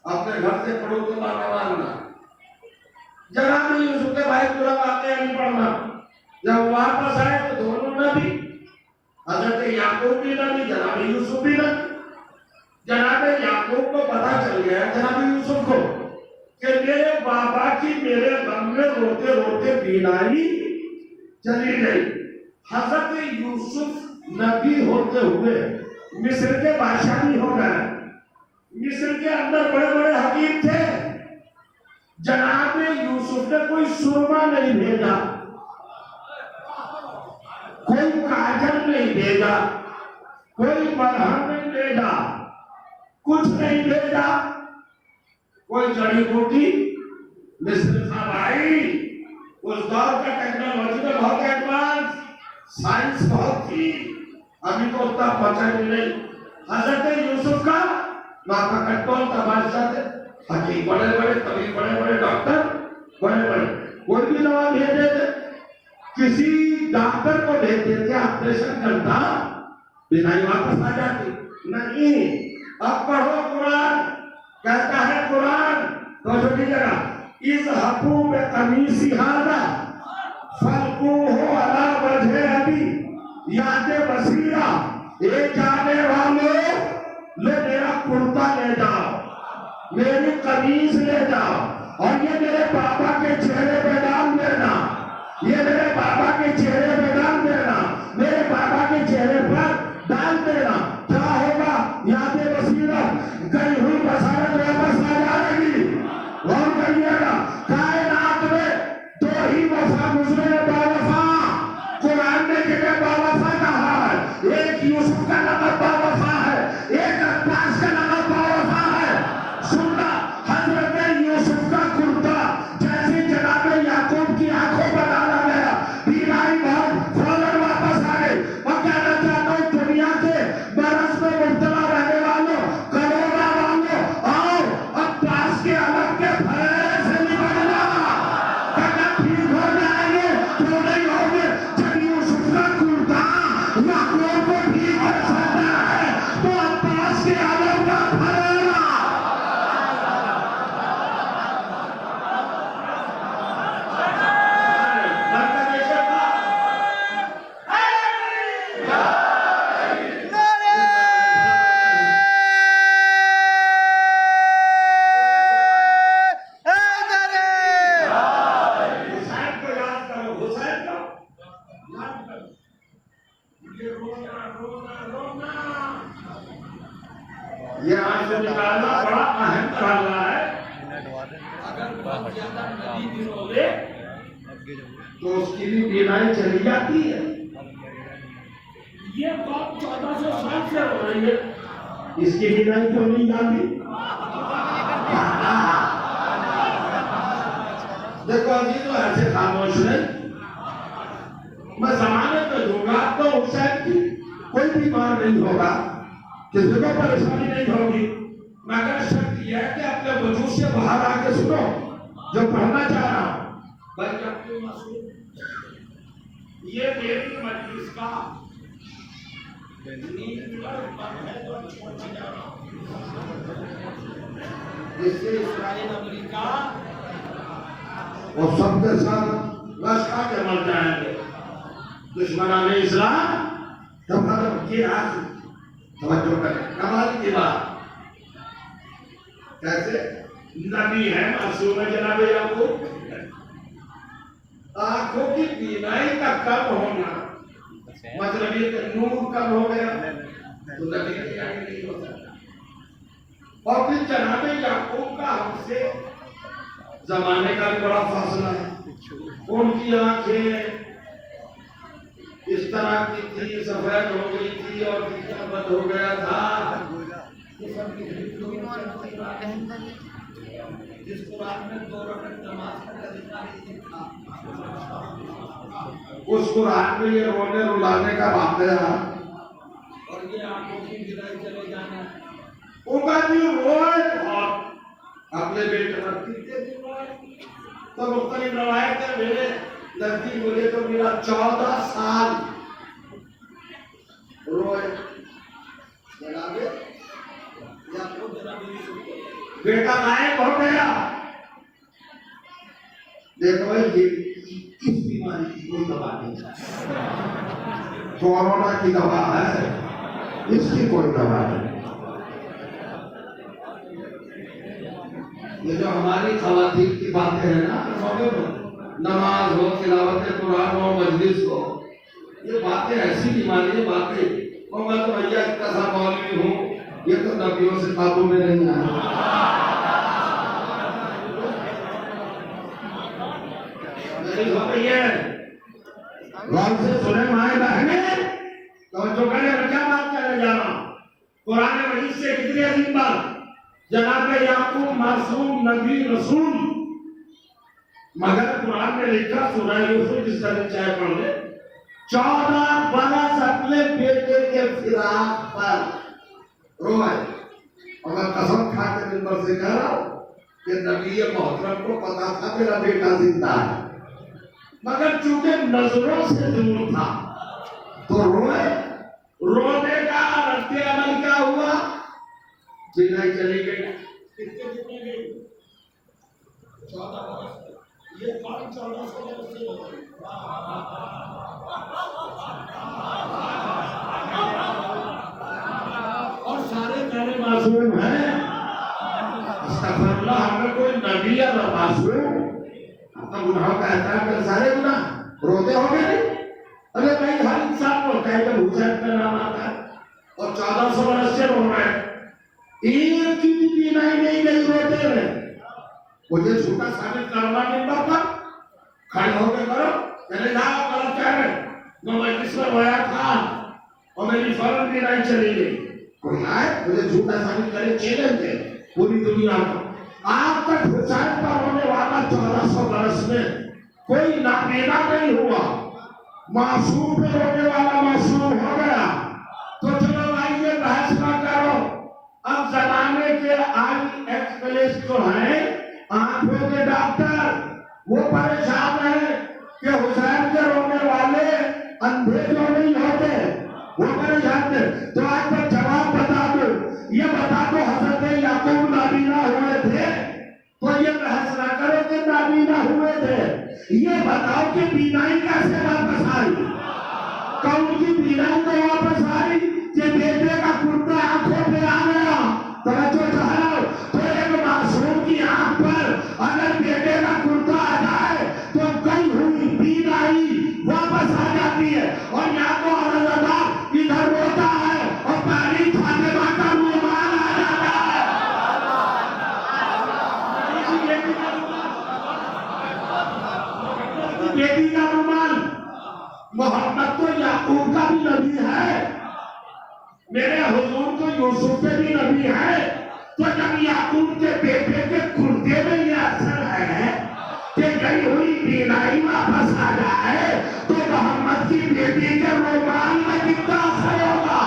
अपने घर से पढ़ो तो मानना। जरा भी यूसुफ के भाई पूरा वाकया नहीं पढ़ना। जब वापस आए तो दोनों नबी, हजरत याकूब भी नबी, जनाब यूसुफ भी नबी। जनाब याकूब को पता चल गया, जनाब यूसुफ को, कि मेरे बाबा की मेरे गम में रोते रोते बीमारी चली गई। हजरत यूसुफ नबी होते हुए मिस्र के बादशाह भी हो गए। मिस्र के अंदर बड़े बड़े हकीम थे। जनाब यूसुफ ने कोई सुरमा नहीं भेजा, कोई काजल नहीं भेजा, कोई मरहम नहीं भेजा, कुछ नहीं भेजा। कोई जड़ी बूटी मिस्र साहब आई, उस दौर का टेक्नोलॉजी में बहुत एडवांस, साइंस बहुत थी, अभी तो उतना पहुंचा भी नहीं। हजरत यूसुफ का माता कंट्रोल का बादशाह थे, हकीम बड़े बड़े, तभी बड़े बड़े डॉक्टर बड़े बड़े, कोई भी दवा भेज देते, किसी डॉक्टर को भेज देते ऑपरेशन करता, बीमारी वापस आ जाती। नहीं, अब पढ़ो कुरान, कहता है कुरान तो छोटी जगह, इस हकू में कमीसी हादा फलकू हो अला वजह अभी याद बसीरा, ये जाने वाले ले मेरा कुर्ता ले जाओ, मेरी कमीज ले जाओ, और ये मेरे पापा के चेहरे पे डाल देना, ये मेरे पापा के चेहरे पे डाल देना, मेरे पापा के चेहरे पर डाल देना। क्या होगा? याद बसीरा, गई हुई बसारत वापस आ जाएगी। और कहिएगा, कायनात में दो ही वफा गुजरे बावफा, कुरान ने जिन्हें बावफा कहा है, एक यूसुफ का लक़ब बावफा है, एक अब्बास का लक़ब बावफा है। सुनना, हजरत यूसुफ का कुर्ता जैसे जनाब याकूब की आंखों पर डाला गया, बीमारी बहुत फौरन वापस आ गई। और कहना चाहता हूं, दुनिया के मरज में मुब्तला रहने वालों, कोरोना वालों, आओ अब्बास के अलग के भरे से निकल जाओ, कहना ठीक हो जाएंगे, क्यों नहीं होंगे? जब यूसुफ का कुर्ता याकूब को ठीक कर सकता है तो अब्बास के अलग का भरेगा। ये आंसू निकालना बड़ा अहम पहला है। अगर बहुत ज्यादा नदी गिरोगे तो उसकी भी बीमारी चली जाती है। ये बात 1400 साल से हो रही है, इसकी बिनाई क्यों नहीं जाती? देखो अभी तो ऐसे खामोश है, मैं जमानत में दूंगा तो हुसैन की कोई बीमार नहीं होगा, किसी को परेशानी नहीं होगी, मगर शर्त यह है कि अपने वजूद से बाहर आके सुनो जो पढ़ना चाह रहा हूं। ये मेरी मजलिस का जिससे इस्राइल अमेरिका और सबके साथ लश्कर के मर जाएंगे दुश्मनाने इस्लाम। तब ये आज तवज्जो करें, कमाल की बात। कैसे नबी है, मासूम है जनाब याकूब। आंखों की बीनाई का कम होना मतलब ये नूर कम हो गया तो नबी के आगे नहीं हो सकता। और फिर जनाब याकूब का हमसे जमाने का भी बड़ा फासला है। उनकी आंखें इस तरह की थी, सफेद हो गई थी और तीसरा बंद हो गया था। जिस कुरान में 2 रकात नमाज का तरीका नहीं था, उस कुरान में ये रोने रुलाने का वाक़या और ये आंखों की गिराई चले जाना। उनका भी रोए और अपने बेटे पर पीते भी रोए। तो मुख्तलिफ रवायत है, मेरे नजदीक बोले तो मेरा 14 साल रोए जनाबे या तो जनाबे बेटा गायब हो गया। देखो ये इस बीमारी की कोई दवा नहीं है, कोरोना की दवा है, इसकी कोई दवा नहीं। ये जो हमारी खवातीन की बातें हैं ना, नमाज हो, तिलावत कुरान हो, मजलिस हो, ये बातें ऐसी बीमारी बातें और मैं तो भैया इतना सा मौलवी हूँ, ये तो नबियों से काबू में नहीं आया। गौर से सुने माए बहने, तो जो कहने मैं क्या बात करने जा रहा हूँ। कुरान मजीद से कितनी अजीब बात, जनाब याकूब मासूम नबी रसूल, मगर कुरान में लिखा सूरह यूसुफ जिस तरह चाहे पढ़ ले, 14 बरस अपने बेटे के फिराक पर रोए। और मैं कसम खा के मिंबर से कह रहा हूं कि नबी मोहतरम को पता था मेरा बेटा जिंदा है, मगर चूंकि नजरों से दूर था तो रोए। रोने का रद्द अमल क्या हुआ, जिंदगी चली गई। कितने गई 14 बरस। ये 1400 बरस से हो गई। और सारे मेरे मासूम हैं। अस्तगफिरुल्लाह, हमें कोई नबी या मासूम अपना गुनाह का एहतराम कर, सारे गुनाह रोते हो गए नहीं। अरे भाई हर इंसान को कहे जब हुसैन का नाम आता है और 1400 बरस से रो रहे हैं, एक की भी नहीं रोते रहे। मुझे झूठा साबित करना मिंबर पर खड़े होकर करो, चले जाओ गलत कह रहे, मैं मजलिस में रोया था और मेरी फौरन भी नहीं चली गई। कोई आए मुझे झूठा साबित करे, चैलेंज है पूरी दुनिया को। आज तक हुसैन पर होने वाला 1400 बरस में कोई नाबीना नहीं हुआ, मासूम पे रोने वाला मासूम हो गया। तो चलो भाई ये बहस ना करो। अब जमाने के आई एक्सपर्ट जो हैं, आंखों के डॉक्टर, वो परेशान है कि हुसैन के रोने वाले अंधे जो नहीं होते, वो परेशान है। तो आज तक जवाब बता दो, ये बता दो हजरत याकूब नाबीना हुए थे? तो ये बहस ना करो कि नाबीना हुए थे, ये बताओ कि बीनाई कैसे वापस आई। कौन की बीनाई तो वापस आई कि बेटे का कुर्ता आंखों पे आ गया। तो एक मासूम की आंख पर अगर बेटे का कुर्ता आ जाए तो गई हुई बीनाई वापस आ जाती है। और या तो औरत इधर रोता है और पानी फातिमा का रुमाल आ जाता है। बेटी का रुमाल। मोहम्मद तो याकूब का भी नबी है, हुजूर तो यूसुफ के भी नबी है, तो जब याकूब के बेटे के कुर्ते में ये असर है कि गई हुई बीनाई वापस आ जाए, तो मोहम्मद की बेटी के रोमान में कितना असर होगा?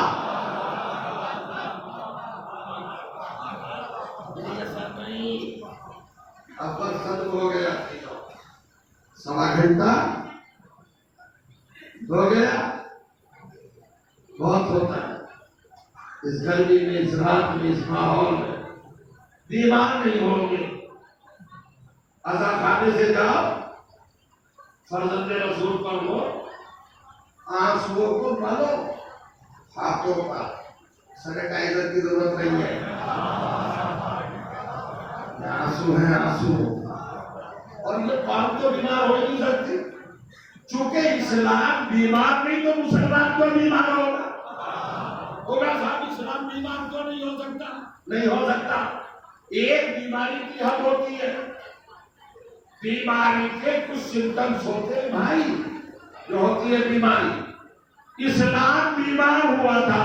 अब बस खत्म हो गया, सवा घंटा हो गया, बहुत होता है इस गर्मी में, इस रात में, इस माहौल में। बीमार नहीं होंगे, अज़ा खाने से जाओ, फर्जंदे रसूल पर लो, आंसुओं को मलो, हाथों पर सैनिटाइजर की जरूरत नहीं है, आंसू है आंसू। और ये कौम तो बीमार हो नहीं सकती, चूंकि इस्लाम बीमार नहीं तो मुसलमान तो बीमार होगा। साहब इस्लाम बीमार तो नहीं हो सकता, नहीं हो सकता। एक बीमारी की हद होती है, बीमारी के कुछ सिम्टम्स होते हैं भाई, जो होती है बीमारी। इस्लाम बीमार हुआ था,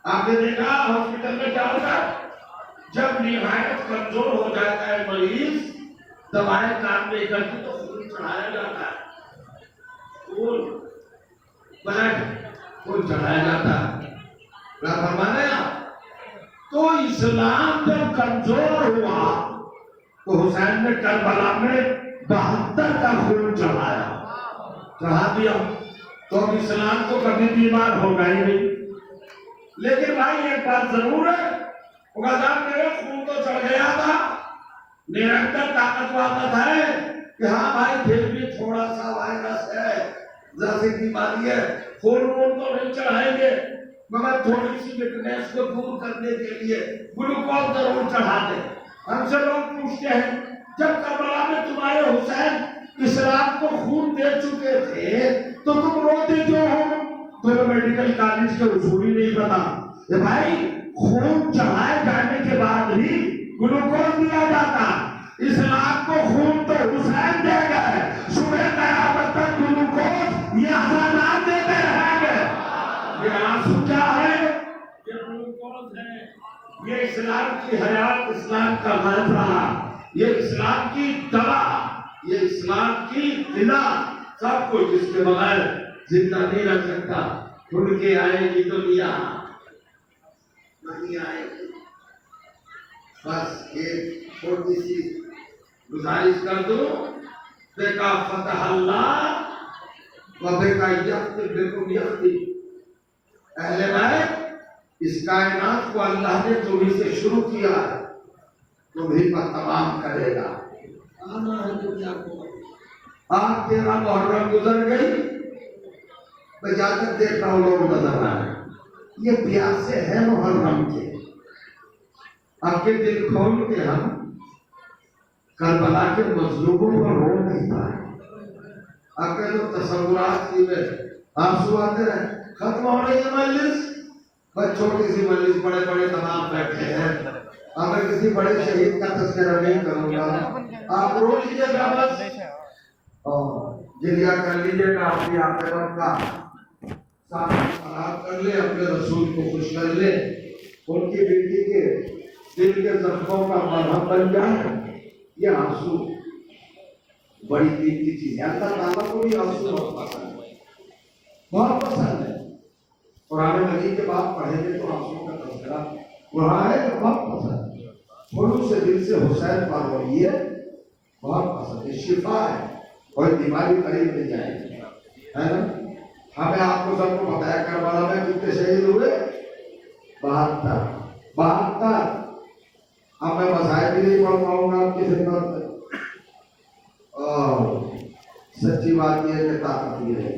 आपने देखा हॉस्पिटल में क्या होता है, जब निहायत कमजोर हो जाता है मरीज, दवाएं काम नहीं करती तो खून चढ़ाया जाता है, खून चढ़ाया जाता है। फरमाने तो इस्लाम जब कमजोर हुआ तो हुसैन ने करबला में 72 का खून चढ़ा दिया, तो अब इस्लाम तो कभी बीमार होगा ही नहीं। लेकिन भाई एक बात जरूर है, मेरे खून तो चढ़ गया था, निरंतर ताकत वाकत है कि हाँ भाई फिर भी थोड़ा सा वायरस है, जैसे बीमारी है, खून तो नहीं चढ़ाएंगे, मगर थोड़ी सी वीकनेस को दूर करने के लिए ग्लूकोज जरूर चढ़ा दे। हमसे लोग पूछते हैं, जब करबला में तुम्हारे हुसैन इस्लाम को खून दे चुके थे तो तुम रोते क्यों हो? तो मेडिकल कॉलेज के उसूल ही नहीं पता। भाई खून चढ़ाए जाने के बाद भी ग्लूकोज दिया जाता, इस्लाम को खून तो हुसैन दे गए, सुबह कयामत तक ग्लूकोज ये हज़ारात देते रहेंगे। ये आंसू क्या है? ये ग्लूकोज है, ये इस्लाम की हयात, इस्लाम का मंत्र, ये इस्लाम की दवा, ये इस्लाम की दिला, सब कुछ जिसके बगैर जिंदा नहीं रख सकता। खुल के आएगी दुनिया, नहीं आएगी। बस एक छोटी सी गुजारिश कर दो, बेका फतह अल्लाह व बेका यख्ति बिकुम यख्ति। अहले बैत, इस कायनात को अल्लाह ने तुम्ही से शुरू किया है, तुम्ही पर तमाम करेगा। आना है दुनिया को। आज 13 मुहर्रम गुजर गई, मैं जाकर देख रहा हूँ लोग नजर आ रहे, ये प्यासे हैं मुहर्रम के। आपके दिल खोल के हम करबला के मजलूमों पर रो नहीं पाए। आपके तो तसव्वुरात में आंसू आते रहे। खत्म हो रही है मजलिस, बस छोटी सी मजलिस, बड़े बड़े तमाम बैठे हैं। अब मैं किसी बड़े शहीद का तस्करा नहीं करूंगा, आप रो लीजिएगा बस, और जिलिया कर लीजिएगा, अपनी आखिरत का साथ कर ले, अपने रसूल को खुश कर ले, उनकी बेटी के दिल के जख्मों का मरहम बन जाए। ये आंसू बड़ी कीमती चीज है। अल्लाह ताला को भी आंसू बहुत पसंद है, बहुत पसंद है। कुरान मजीद के बाद पढ़ेंगे तो आंसू का तस्करा वहाँ है, तो बहुत पसंद है। शुरू से दिल से हुसैन पर रोइए, बहुत पसंद है, शिफा है, कोई बीमारी करीब नहीं जाएगी, है ना। हमें आपको सबको बताया करबला में कितने शहीद हुए, 72। अब मैं मसाइल भी नहीं पढ़ पाऊंगा आपकी खिदमत में। और सच्ची बात यह है कि ताकत ये है,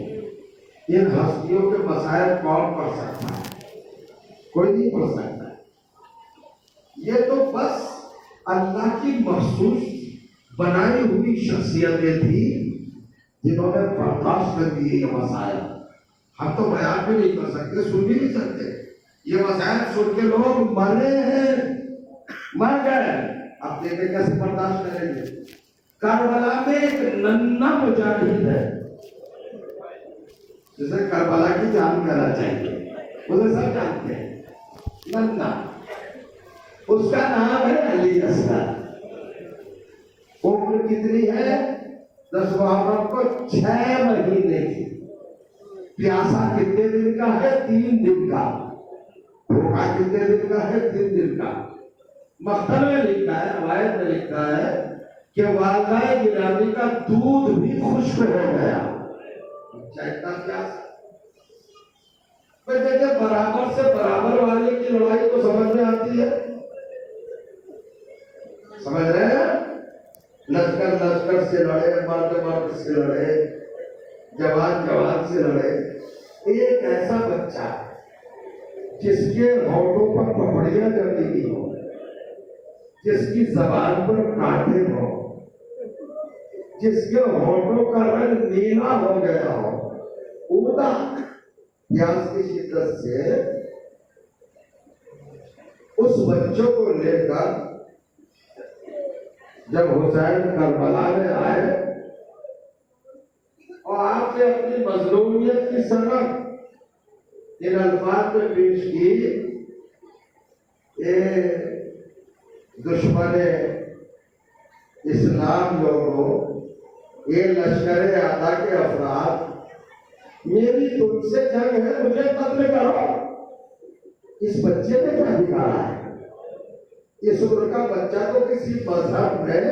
इन हस्तियों के मसाइल कौन पढ़ सकता है? कोई नहीं पढ़ सकता। ये तो बस अल्लाह की मखसूस बनाई हुई शख्सियतें थी जिन्होंने बर्दाश्त कर दिए ये मसाइल। हम तो बयान भी नहीं कर सकते, सुन भी नहीं सकते। ये मसाइल सुन के लोग मरे हैं, मर गए, अब देखे कैसे बर्दाश्त करेंगे। करबला में एक नन्हा मुजाहिद है जिसे करबला की जान कहना चाहिए, उसे सब जानते हैं। मुसन्ना, उसका नाम है अली असगर। उम्र कितनी है? 10 मुहर्रम को 6 महीने की। प्यासा कितने दिन का है? 3 दिन का। भूखा कितने दिन का है? 3 दिन का। मख्तर में लिखा है, रवायत में लिखा है कि वालदा गिरानी का दूध भी खुश्क हो गया। इतना प्यासा। देखिए, बराबर से बराबर वाले की लड़ाई तो समझ में आती है, समझ रहे हैं? लश्कर लश्कर से लड़े, मर्द मर्द से लड़े, जवान जवान से लड़े। एक ऐसा बच्चा जिसके होठों पर पपड़ियां जमी हुई हो, जिसकी जबान पर कांटे हो, जिसके होठों का रंग नीला हो गया हो, उनका प्यास की शिद्दत से उस बच्चों को लेकर जब हुसैन करबला में आए और आपने अपनी मजलूमियत की सनद इन अल्फाज में पेश की, ये दुश्मन इस्लाम लोगों, ये लश्कर आदा के अफराद, मेरी तुमसे जंग है, मुझे कत्ल करो। इस बच्चे ने क्या बिगाड़ा है? इस उम्र का बच्चा तो किसी मजहब में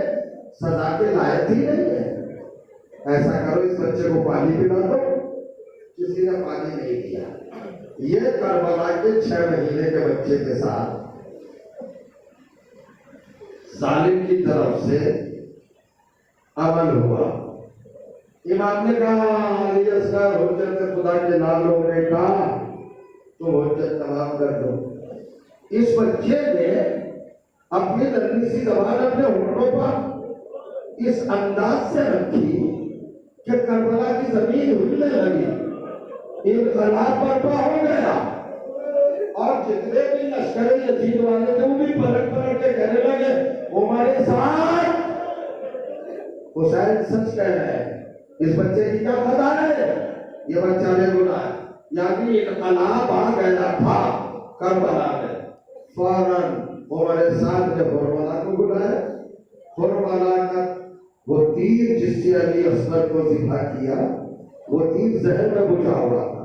सजा के लायक ही नहीं है। ऐसा करो, इस बच्चे को पानी पिला दो। किसी ने पानी नहीं दिया। ये करबला के 6 महीने के बच्चे के साथ जालिम की तरफ से अमल हुआ। इमाम ने कहा, अली असगर हुज्जत खुदा के नाम लो बेटा, तो हुज्जत तमाम कर दो। इस बच्चे ने अपनी नन्ही सी जबान अपने होठों पर इस अंदाज से रखी कि करबला की जमीन हिलने लगी, इनकलाब बर्पा हो गया और जितने भी लश्कर यजीद वाले थे वो भी पलट पलट के कहने लगे, हमारे साथ हुसैन सच कह रहे हैं। इस बच्चे की क्या खता है? ये बच्चा बेगुनाह है। यानी इनकलाब आ गया था करबला में। फौरन हमारे साथ जब करबला को बुलाया, करबला का वो तीर जिससे अली असगर को जिबा किया, वो तीर जहर में बुझा हुआ था।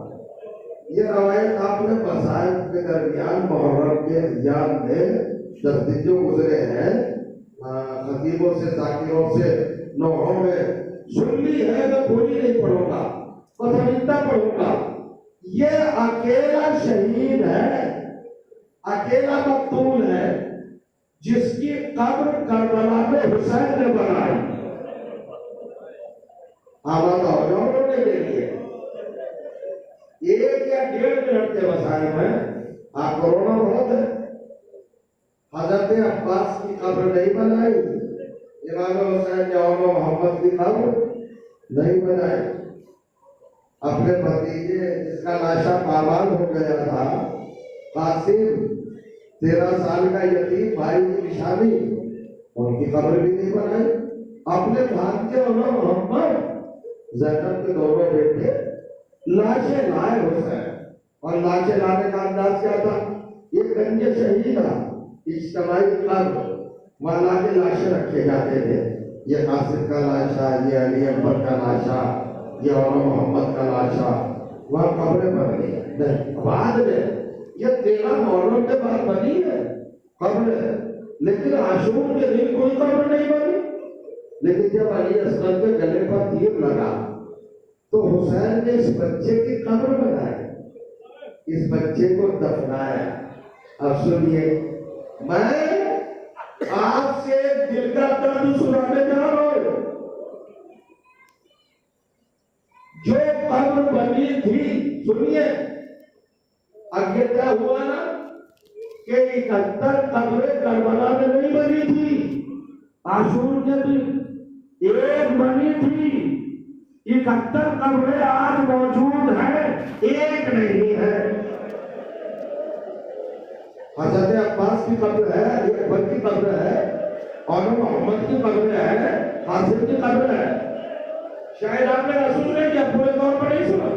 ये रवायत आपने मसाइब के दरमियान मुहर्रम के अय्याम में 10 दिन जो गुजरे हैं, खतीबों से, जाकिरों से, नौहों में सुन ली है। मैं पूरी नहीं पढ़ूंगा, बस इतना पढ़ूंगा। ये अकेला शहीद है, अकेला मकतूल है जिसकी कब्र करबला में हुसैन ने बनाई। आवाज़ ने देखिए, 1 या 1.5 मिनट के मसाइल में आप कोरोना बहुत है। हजरत अब्बास की कब्र नहीं बनाई, इमाम हुसैन ने और मोहम्मद की कब्र नहीं बनाई। अपने भतीजे जिसका लाशा पामाल हो गया था, कासिम 13 साल का यतीम भाई की निशानी, उनकी कब्र भी नहीं बनाई। अपने भांजे और मोहम्मद ज़ैनब के दोनों बेटे लाशें लाए हुसैन, और लाशें लाने का अंदाज क्या था? ये गंजे शहीद था, इज्तिमाई कब्र, वहां के लाशें रखे जाते थे। ये कासिम का लाशा, ये अली अकबर का लाशा, ये और मोहम्मद का लाशा, वहां कब्रें बन गई। बाद में ये 13 मुहर्रम के बाद बनी है कब्र, लेकिन आशूर के दिन कोई कब्र नहीं बनी। लेकिन जब अली असगर के गले पर तीर लगा तो हुसैन ने इस बच्चे की कब्र बनाई, इस बच्चे को दफनाया। अब सुनिए, मैं आपसे दिल का दर्द सुनाने जा रहा हूं। जो कब्र बनी थी, सुनिए, अब ये क्या हुआ ना कि 71 कब्रें करबला में नहीं बनी थी, आशूर के दिन एक बनी थी। 71 कब्रें आज मौजूद है, एक नहीं है। हजरत अब्बास की कब्र है, अली अकबर की कब्र है, और मोहम्मद की कब्र है, कासिम की कब्र है। शायद आपने रसूल ने क्या पूरे तौर पर नहीं सुना।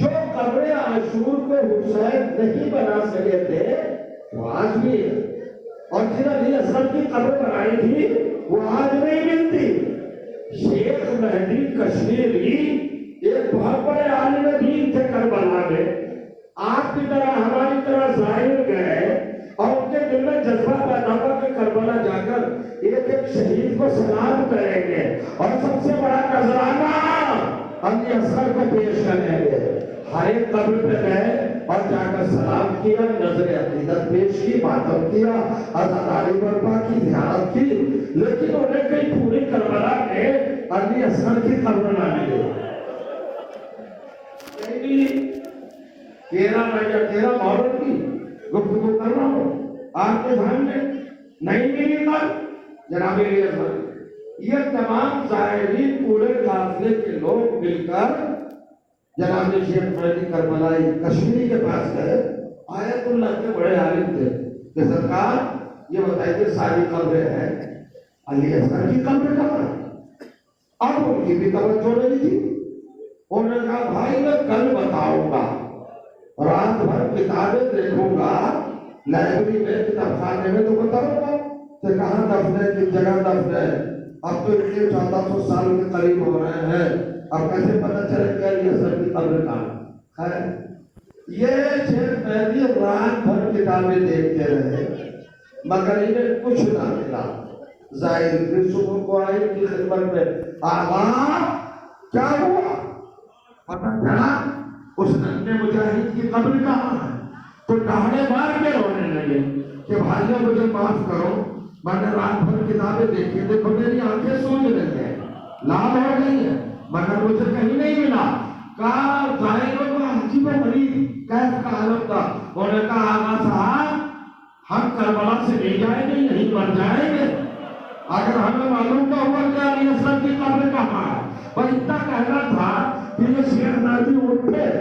जो कब्रें आशूर को हुसैन नहीं बना सके वो आज भी है। और जिन्हें अली असगर की कब्र बनाई थी वो आज नहीं मिलती। शेख मेहदी कश्मीरी एक बहुत बड़े आलिम दीन थे करबला में। आपकी तरह हमारी तरह जाहिर गए और उनके दिल में जज्बा पैदा हुआ कि करबला जाकर एक एक शहीद को सलाम करेंगे और सबसे बड़ा नजराना अली असगर को पेश करेंगे। हर एक कब्र पे गए और जाकर सलाम किया, नजर अकीदत पेश की, मातम किया, अज़ादारी बर्पा की, ज़ियारत की, लेकिन उन्हें कहीं पूरी करबला में अली असगर की कब्र ना मिले। 13 मुहर्रम की गुफ्तगू कर रहा हूँ आपके सामने, नहीं मिली तब जनाब अली असगर। ये तमाम ज़ाहिरीन पूरे काफिले के लोग मिलकर जनाब शेख मेहदी करबलाई कश्मीरी के पास गए। आयतुल्लाह के बड़े आलिम थे कि सरकार ये बताइए सारी कब्रें हैं, अली असगर की कब्र कहाँ है? अब उनकी भी कब्र छोड़नी थी। उन्होंने कहा भाई मैं कल बताऊंगा, रात भर किताबें देखूंगा, लाइब्रेरी में किताबखाने में तो बताऊंगा कि कहाँ दफन है, किस जगह दफन है। अब तो इतने 1400 साल के करीब हो रहे हैं, अब कैसे पता चले कि अली असगर की कब्र कहाँ है? ये शेख मेहदी रात भर किताबें देखते रहे मगर इन्हें कुछ ना मिला। जाहिर फिर सुबह को आए की खिदमत में, आगा क्या हुआ? पता चला उस नन्हे मुजाहिद की कब्र कहाँ है। तो दहाड़े मार के रोने लगे कि भाइयों मुझे माफ करो, मैंने रात भर किताबें देखी, देखो मेरी आंखें सूझ रही है, लाल हो गई है, मगर मुझे कहीं नहीं मिला। कहा जाहिरों का अजीब मरीज कैफ का आलम था। उन्होंने कहा आगा साहब हम करबला से नहीं जाएंगे, यहीं मर जाएंगे। अगर हमें मालूम तो हुआ कि अली असगर की कब्र कहाँ है, पर इतना कहना था कि ये शेख मेहदी उठे